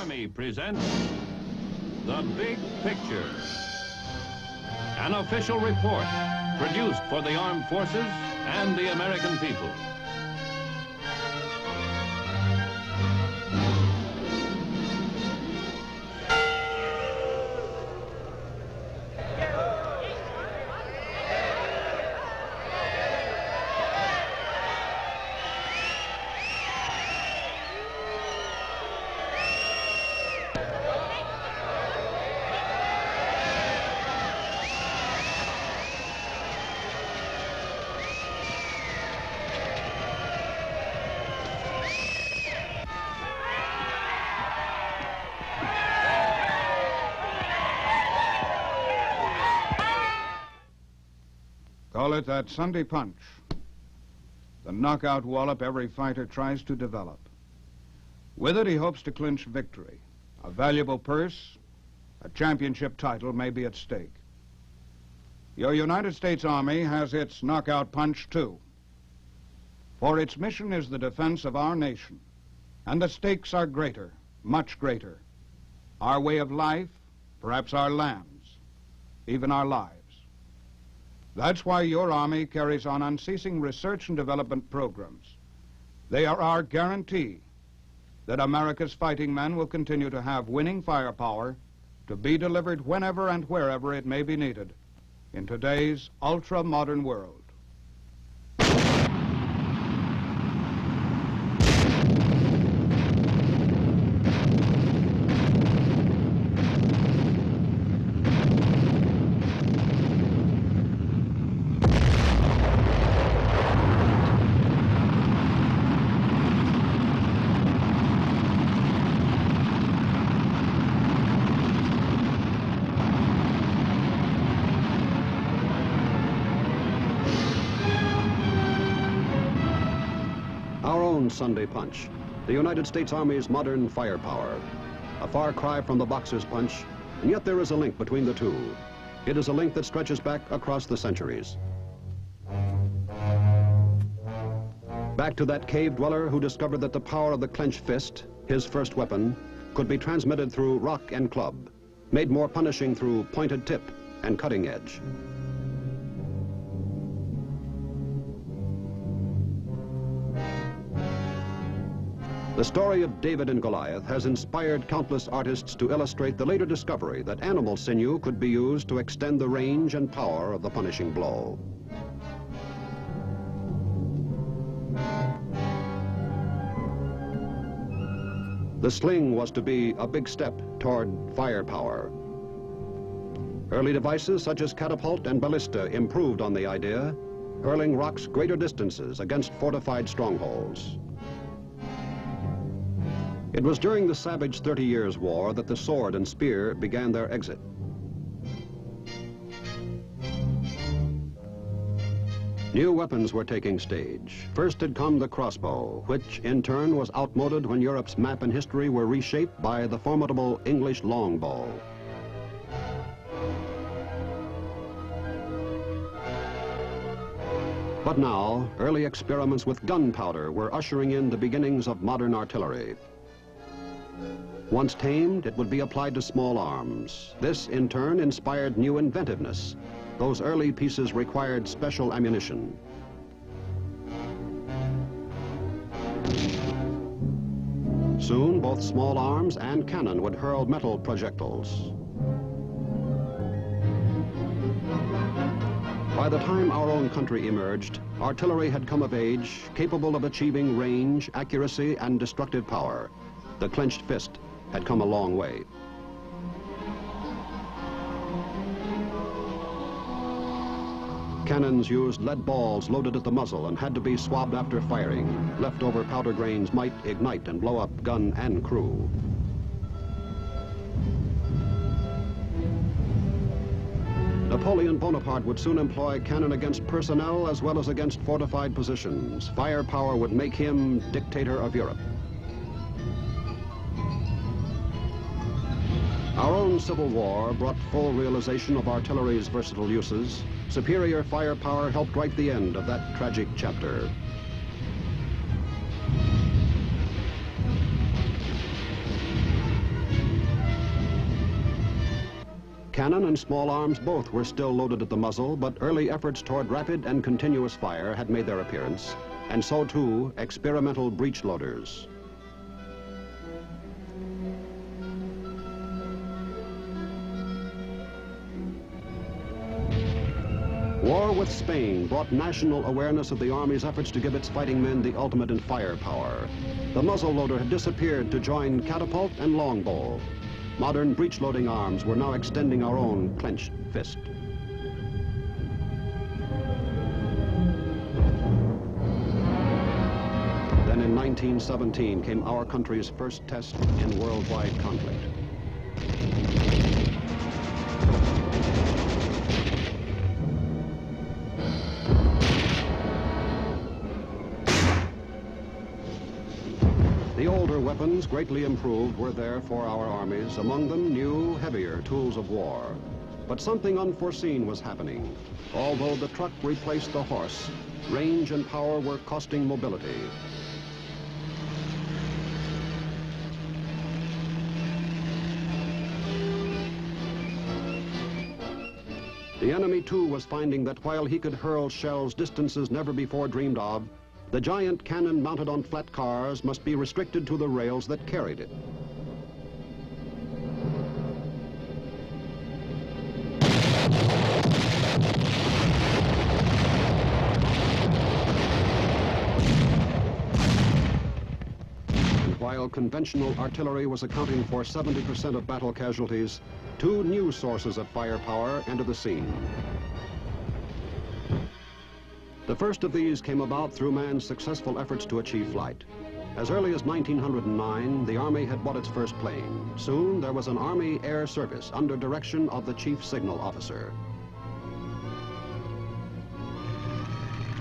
Army presents The Big Picture, an official report produced for the armed forces and the American people. Call it that Sunday punch. The knockout wallop every fighter tries to develop. With it, he hopes to clinch victory. A valuable purse, a championship title may be at stake. Your United States Army has its knockout punch, too. For its mission is the defense of our nation. And the stakes are greater, much greater. Our way of life, perhaps our lands, even our lives. That's why your Army carries on unceasing research and development programs. They are our guarantee that America's fighting men will continue to have winning firepower to be delivered whenever and wherever it may be needed in today's ultra-modern world. Sunday punch, the United States Army's modern firepower. A far cry from the boxer's punch, and yet there is a link between the two. It is a link that stretches back across the centuries. Back to that cave dweller who discovered that the power of the clenched fist, his first weapon, could be transmitted through rock and club, made more punishing through pointed tip and cutting edge. The story of David and Goliath has inspired countless artists to illustrate the later discovery that animal sinew could be used to extend the range and power of the punishing blow. The sling was to be a big step toward firepower. Early devices such as catapult and ballista improved on the idea, hurling rocks greater distances against fortified strongholds. It was during the savage 30 Years' War that the sword and spear began their exit. New weapons were taking stage. First had come the crossbow, which in turn was outmoded when Europe's map and history were reshaped by the formidable English longbow. But now, early experiments with gunpowder were ushering in the beginnings of modern artillery. Once tamed, it would be applied to small arms. This, in turn, inspired new inventiveness. Those early pieces required special ammunition. Soon, both small arms and cannon would hurl metal projectiles. By the time our own country emerged, artillery had come of age, capable of achieving range, accuracy, and destructive power. The clenched fist had come a long way. Cannons used lead balls loaded at the muzzle and had to be swabbed after firing. Leftover powder grains might ignite and blow up gun and crew. Napoleon Bonaparte would soon employ cannon against personnel as well as against fortified positions. Firepower would make him dictator of Europe. Our own Civil War brought full realization of artillery's versatile uses. Superior firepower helped write the end of that tragic chapter. Cannon and small arms both were still loaded at the muzzle, but early efforts toward rapid and continuous fire had made their appearance, and so too experimental breech loaders. War with Spain brought national awareness of the Army's efforts to give its fighting men the ultimate in firepower. The muzzle loader had disappeared to join catapult and longbow. Modern breech-loading arms were now extending our own clenched fist. Then in 1917 came our country's first test in worldwide conflict. The older weapons, greatly improved, were there for our armies, among them new, heavier tools of war. But something unforeseen was happening. Although the truck replaced the horse, range and power were costing mobility. The enemy, too, was finding that while he could hurl shells distances never before dreamed of, the giant cannon mounted on flat cars must be restricted to the rails that carried it. And while conventional artillery was accounting for 70% of battle casualties, two new sources of firepower entered the scene. The first of these came about through man's successful efforts to achieve flight. As early as 1909, the Army had bought its first plane. Soon, there was an Army Air Service under direction of the Chief Signal Officer.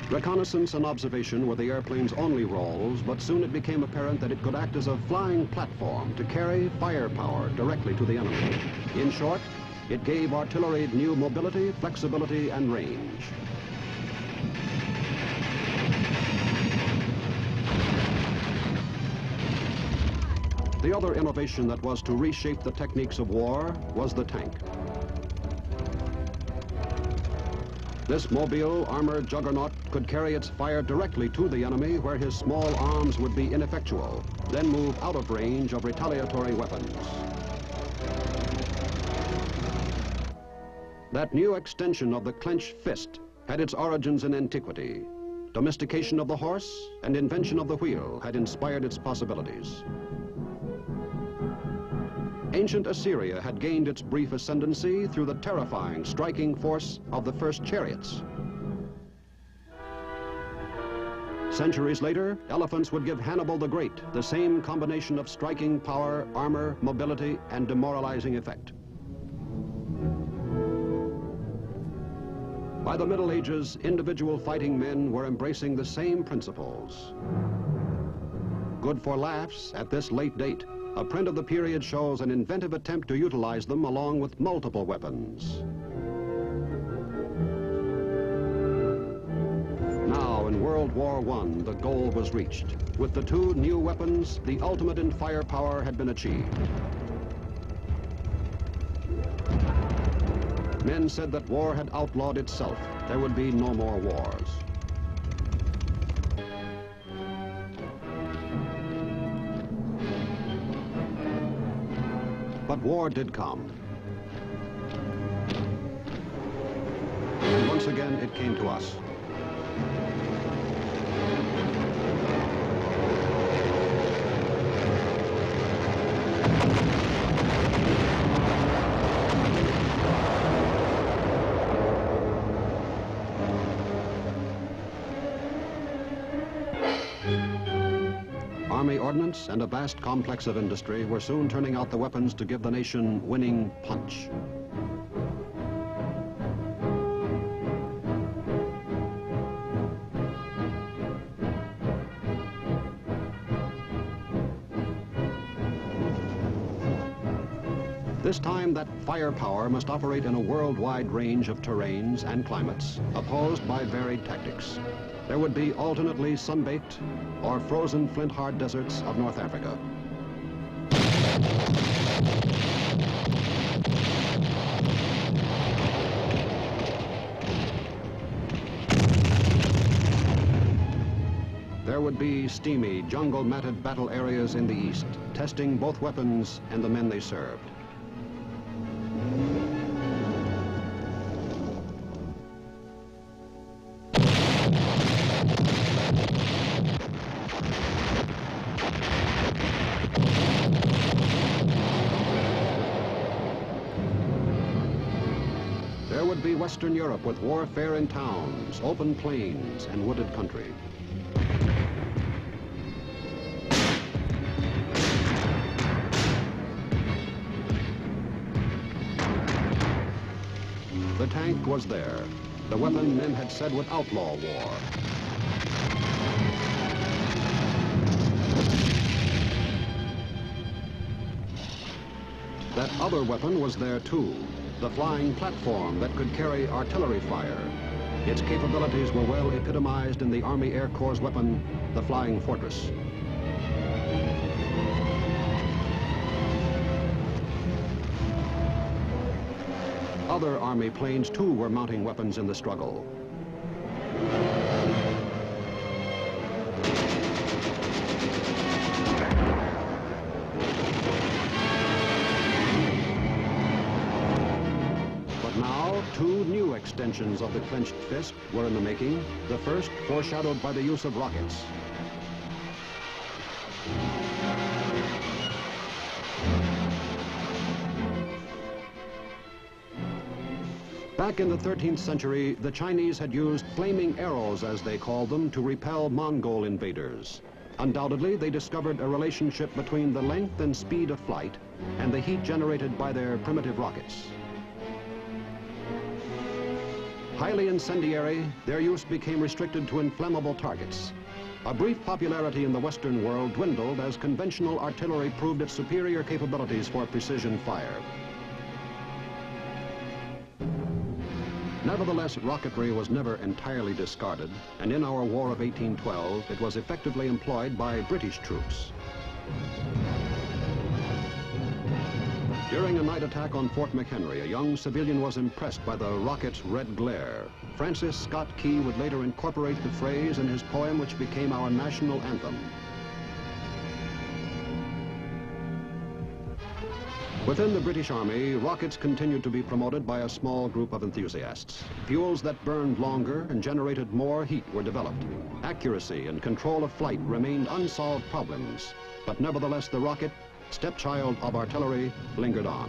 Reconnaissance and observation were the airplane's only roles, but soon it became apparent that it could act as a flying platform to carry firepower directly to the enemy. In short, it gave artillery new mobility, flexibility, and range. The other innovation that was to reshape the techniques of war was the tank. This mobile, armored juggernaut could carry its fire directly to the enemy where his small arms would be ineffectual, then move out of range of retaliatory weapons. That new extension of the clenched fist had its origins in antiquity. Domestication of the horse and invention of the wheel had inspired its possibilities. Ancient Assyria had gained its brief ascendancy through the terrifying, striking force of the first chariots. Centuries later, elephants would give Hannibal the Great the same combination of striking power, armor, mobility, and demoralizing effect. By the Middle Ages, individual fighting men were embracing the same principles. Good for laughs at this late date, a print of the period shows an inventive attempt to utilize them along with multiple weapons. Now, in World War I, the goal was reached. With the two new weapons, the ultimate in firepower had been achieved. Men said that war had outlawed itself. There would be no more wars. But war did come. And once again, it came to us. Army ordnance and a vast complex of industry were soon turning out the weapons to give the nation winning punch. This time, that firepower must operate in a worldwide range of terrains and climates, opposed by varied tactics. There would be alternately sun-baked or frozen flint-hard deserts of North Africa. would be steamy, jungle-matted battle areas in the east, testing both weapons and the men they served. There would be Western Europe with warfare in towns, open plains, and wooded country. The tank was there, the weapon men had said would outlaw war. That other weapon was there too, the flying platform that could carry artillery fire. Its capabilities were well epitomized in the Army Air Corps' weapon, the Flying Fortress. Other Army planes too were mounting weapons in the struggle. Two new extensions of the clenched fist were in the making, the first foreshadowed by the use of rockets. Back in the 13th century, the Chinese had used flaming arrows, as they called them, to repel Mongol invaders. Undoubtedly, they discovered a relationship between the length and speed of flight and the heat generated by their primitive rockets. Highly incendiary, their use became restricted to inflammable targets. A brief popularity in the Western world dwindled as conventional artillery proved its superior capabilities for precision fire. Nevertheless, rocketry was never entirely discarded, and in our War of 1812, it was effectively employed by British troops. During a night attack on Fort McHenry, a young civilian was impressed by the rocket's red glare. Francis Scott Key would later incorporate the phrase in his poem, which became our national anthem. Within the British Army, rockets continued to be promoted by a small group of enthusiasts. Fuels that burned longer and generated more heat were developed. Accuracy and control of flight remained unsolved problems, but nevertheless the rocket, stepchild of artillery, lingered on.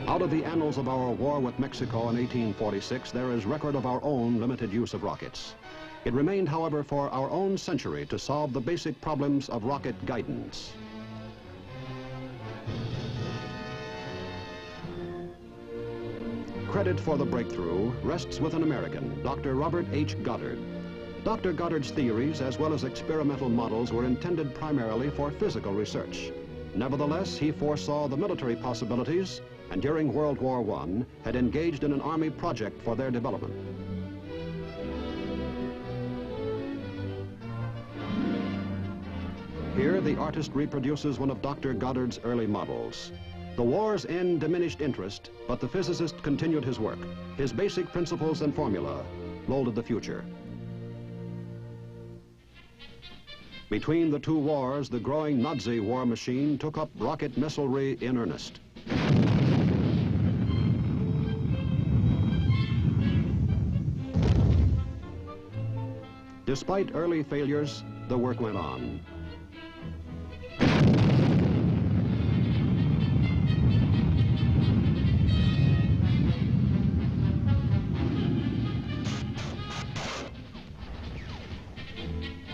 Out of the annals of our war with Mexico in 1846, there is record of our own limited use of rockets. It remained, however, for our own century to solve the basic problems of rocket guidance. Credit for the breakthrough rests with an American, Dr. Robert H. Goddard. Dr. Goddard's theories, as well as experimental models, were intended primarily for physical research. Nevertheless, he foresaw the military possibilities, and during World War I, had engaged in an Army project for their development. Here, the artist reproduces one of Dr. Goddard's early models. The war's end diminished interest, but the physicist continued his work. His basic principles and formula molded the future. Between the two wars, the growing Nazi war machine took up rocket missilery in earnest. Despite early failures, the work went on.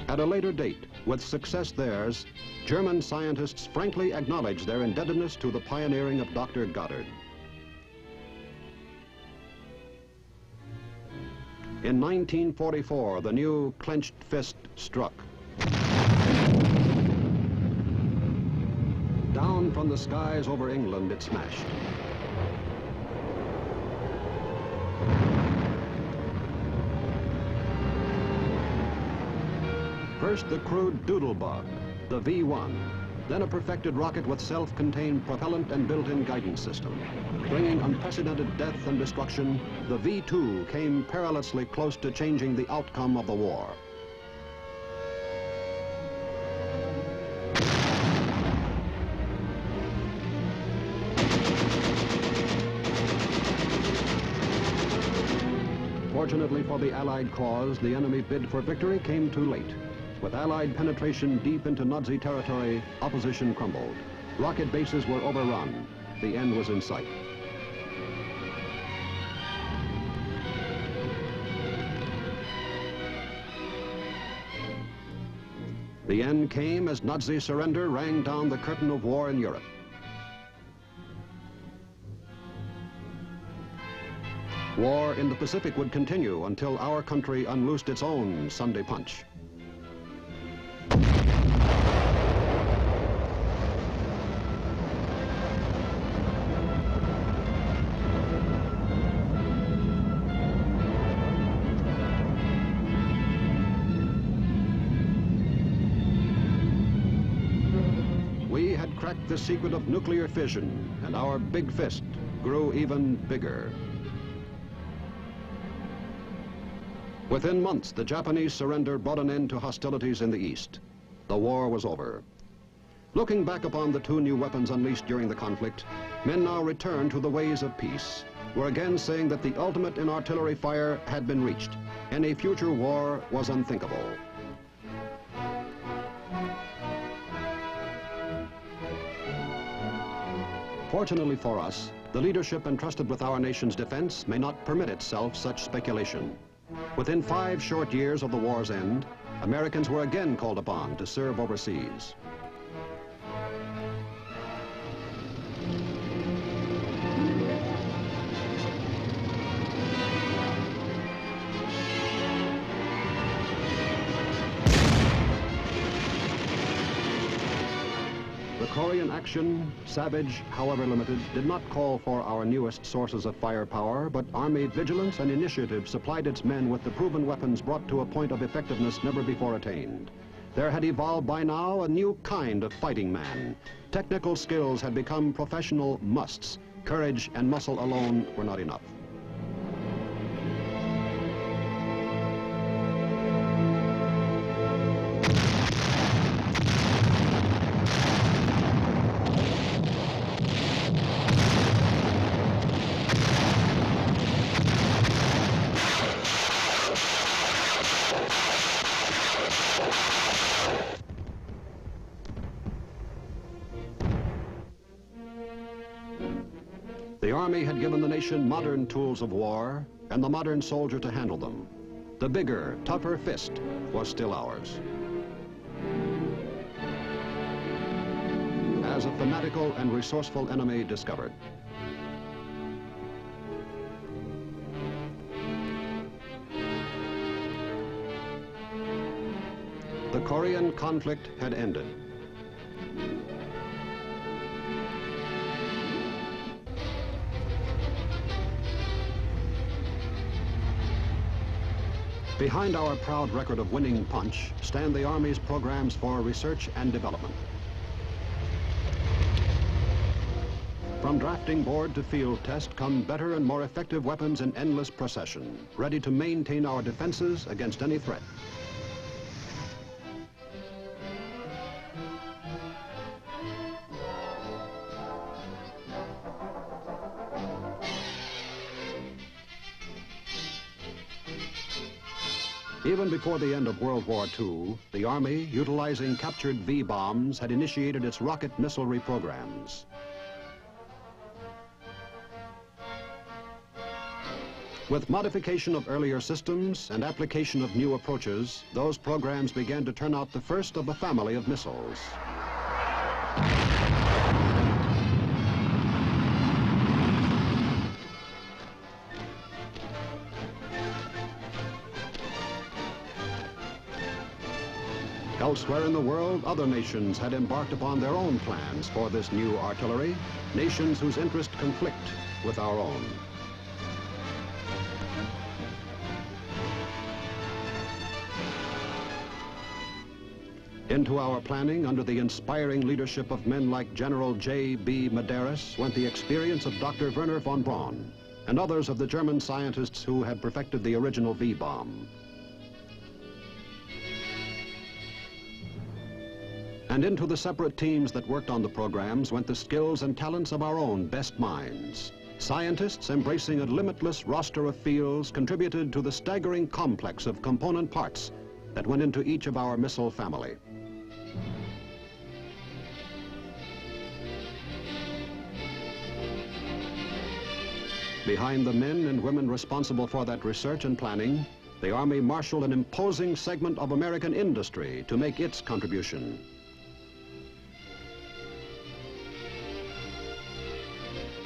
At a later date, with success theirs, German scientists frankly acknowledged their indebtedness to the pioneering of Dr. Goddard. In 1944, the new clenched fist struck. Down from the skies over England, it smashed. First, the crude doodle bug, the V-1. then a perfected rocket with self-contained propellant and built-in guidance system. Bringing unprecedented death and destruction, the V-2 came perilously close to changing the outcome of the war. Fortunately for the Allied cause, the enemy's bid for victory came too late. With Allied penetration deep into Nazi territory, opposition crumbled. Rocket bases were overrun. The end was in sight. The end came as Nazi surrender rang down the curtain of war in Europe. War in the Pacific would continue until our country unloosed its own Sunday punch. We had cracked the secret of nuclear fission, and our big fist grew even bigger. Within months, the Japanese surrender brought an end to hostilities in the East. The war was over. Looking back upon the two new weapons unleashed during the conflict, men now return to the ways of peace. We're again saying that the ultimate in artillery fire had been reached. Any future war was unthinkable. Fortunately for us, the leadership entrusted with our nation's defense may not permit itself such speculation. Within 5 short years of the war's end, Americans were again called upon to serve overseas. The Korean action, savage, however limited, did not call for our newest sources of firepower, but Army vigilance and initiative supplied its men with the proven weapons brought to a point of effectiveness never before attained. There had evolved by now a new kind of fighting man. Technical skills had become professional musts. Courage and muscle alone were not enough. The Army had given the nation modern tools of war and the modern soldier to handle them. The bigger, tougher fist was still ours. As a fanatical and resourceful enemy discovered. The Korean conflict had ended. Behind our proud record of winning punch stand the Army's programs for research and development. From drafting board to field test come better and more effective weapons in endless procession, ready to maintain our defenses against any threat. Even before the end of World War II, the Army, utilizing captured V-bombs, had initiated its rocket missilery programs. With modification of earlier systems and application of new approaches, those programs began to turn out the first of a family of missiles. Elsewhere in the world, other nations had embarked upon their own plans for this new artillery, nations whose interests conflict with our own. Into our planning, under the inspiring leadership of men like General J.B. Medeiros, went the experience of Dr. Werner von Braun and others of the German scientists who had perfected the original V-bomb. And into the separate teams that worked on the programs went the skills and talents of our own best minds. Scientists embracing a limitless roster of fields contributed to the staggering complex of component parts that went into each of our missile family. Behind the men and women responsible for that research and planning, the Army marshaled an imposing segment of American industry to make its contribution.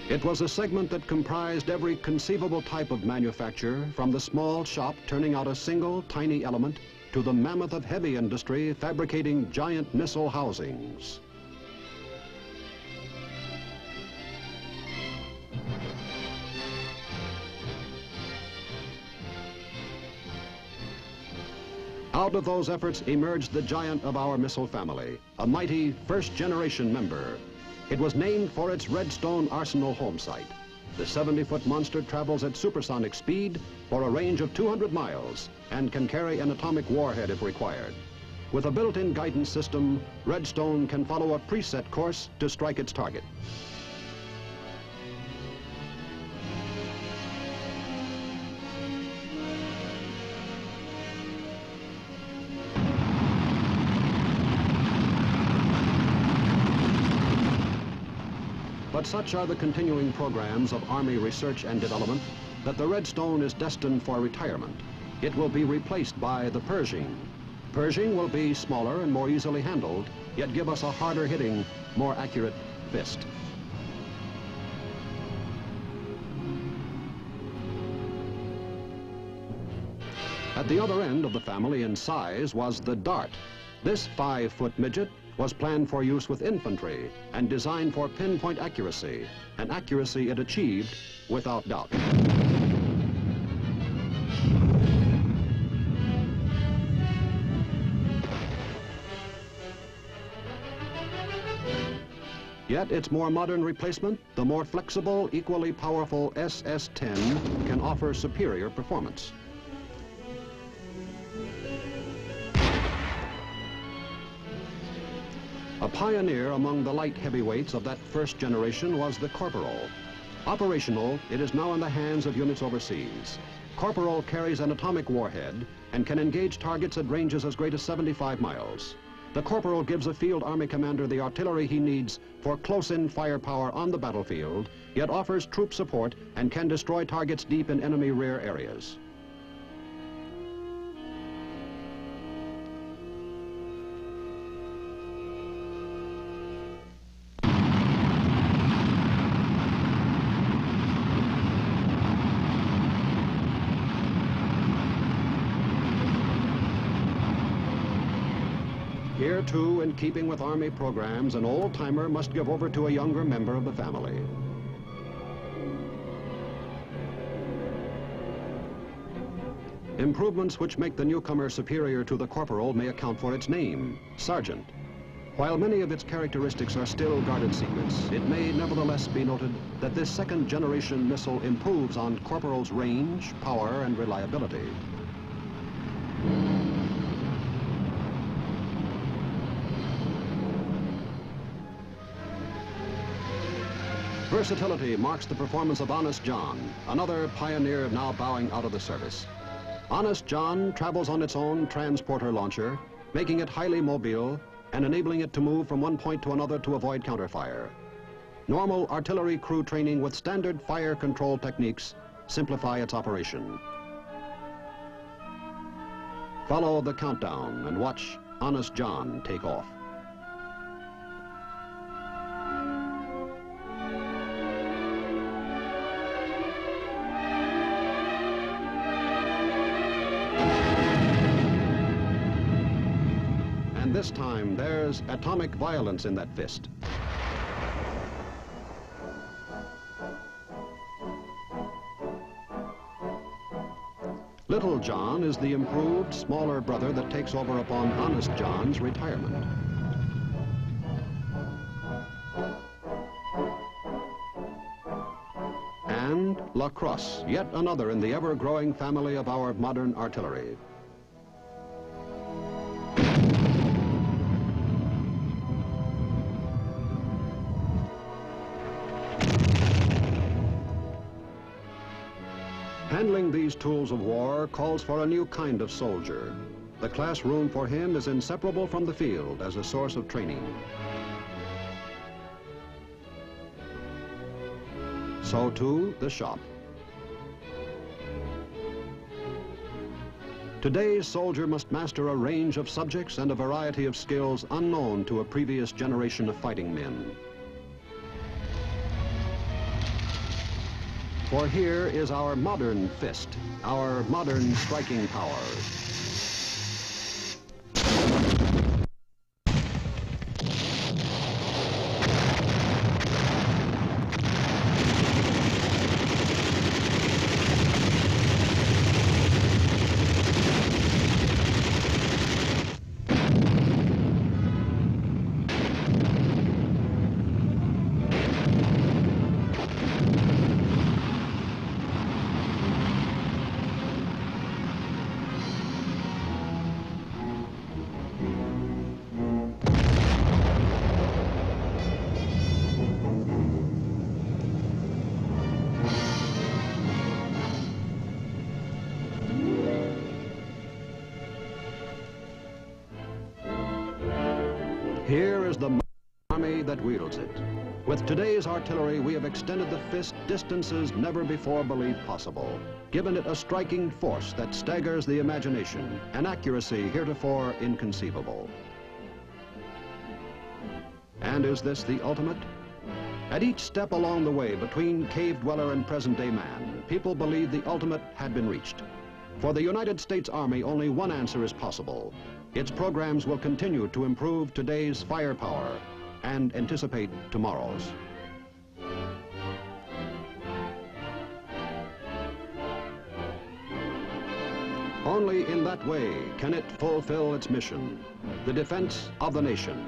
It was a segment that comprised every conceivable type of manufacture, from the small shop turning out a single tiny element to the mammoth of heavy industry fabricating giant missile housings. Out of those efforts emerged the giant of our missile family, a mighty first-generation member. It was named for its Redstone Arsenal home site. The 70-foot monster travels at supersonic speed for a range of 200 miles and can carry an atomic warhead if required. With a built-in guidance system, Redstone can follow a preset course to strike its target. But such are the continuing programs of Army research and development that the Redstone is destined for retirement. It will be replaced by the Pershing. Pershing will be smaller and more easily handled, yet give us a harder-hitting, more accurate fist. At the other end of the family in size was the Dart. This 5-foot midget was planned for use with infantry and designed for pinpoint accuracy, an accuracy it achieved without doubt. Yet its more modern replacement, the more flexible, equally powerful SS-10, can offer superior performance. A pioneer among the light heavyweights of that first generation was the Corporal. Operational, it is now in the hands of units overseas. Corporal carries an atomic warhead and can engage targets at ranges as great as 75 miles. The Corporal gives a field army commander the artillery he needs for close-in firepower on the battlefield, yet offers troop support and can destroy targets deep in enemy rear areas. Here, too, in keeping with Army programs, an old-timer must give over to a younger member of the family. Improvements which make the newcomer superior to the Corporal may account for its name, Sergeant. While many of its characteristics are still guarded secrets, it may nevertheless be noted that this second-generation missile improves on Corporal's range, power, and reliability. Versatility marks the performance of Honest John, another pioneer now bowing out of the service. Honest John travels on its own transporter launcher, making it highly mobile and enabling it to move from one point to another to avoid counterfire. Normal artillery crew training with standard fire control techniques simplify its operation. Follow the countdown and watch Honest John take off. And this time, there's atomic violence in that fist. Little John is the improved, smaller brother that takes over upon Honest John's retirement. And La Crosse, yet another in the ever-growing family of our modern artillery. Handling these tools of war calls for a new kind of soldier. The classroom for him is inseparable from the field as a source of training. So too, the shop. Today's soldier must master a range of subjects and a variety of skills unknown to a previous generation of fighting men. For here is our modern fist, our modern striking power. Here is the army that wields it. With today's artillery, we have extended the fist distances never before believed possible, given it a striking force that staggers the imagination, an accuracy heretofore inconceivable. And is this the ultimate? At each step along the way between cave dweller and present-day man, people believed the ultimate had been reached. For the United States Army, only one answer is possible. Its programs will continue to improve today's firepower and anticipate tomorrow's. Only in that way can it fulfill its mission, the defense of the nation.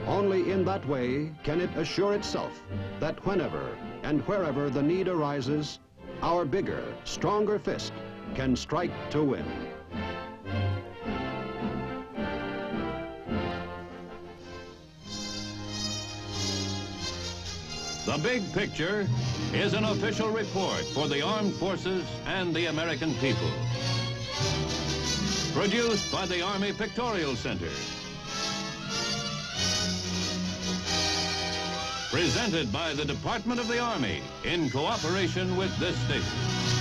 Only in that way can it assure itself that whenever and wherever the need arises, our bigger, stronger fist can strike to win. The Big Picture is an official report for the armed forces and the American people. Produced by the Army Pictorial Center. Presented by the Department of the Army in cooperation with this station.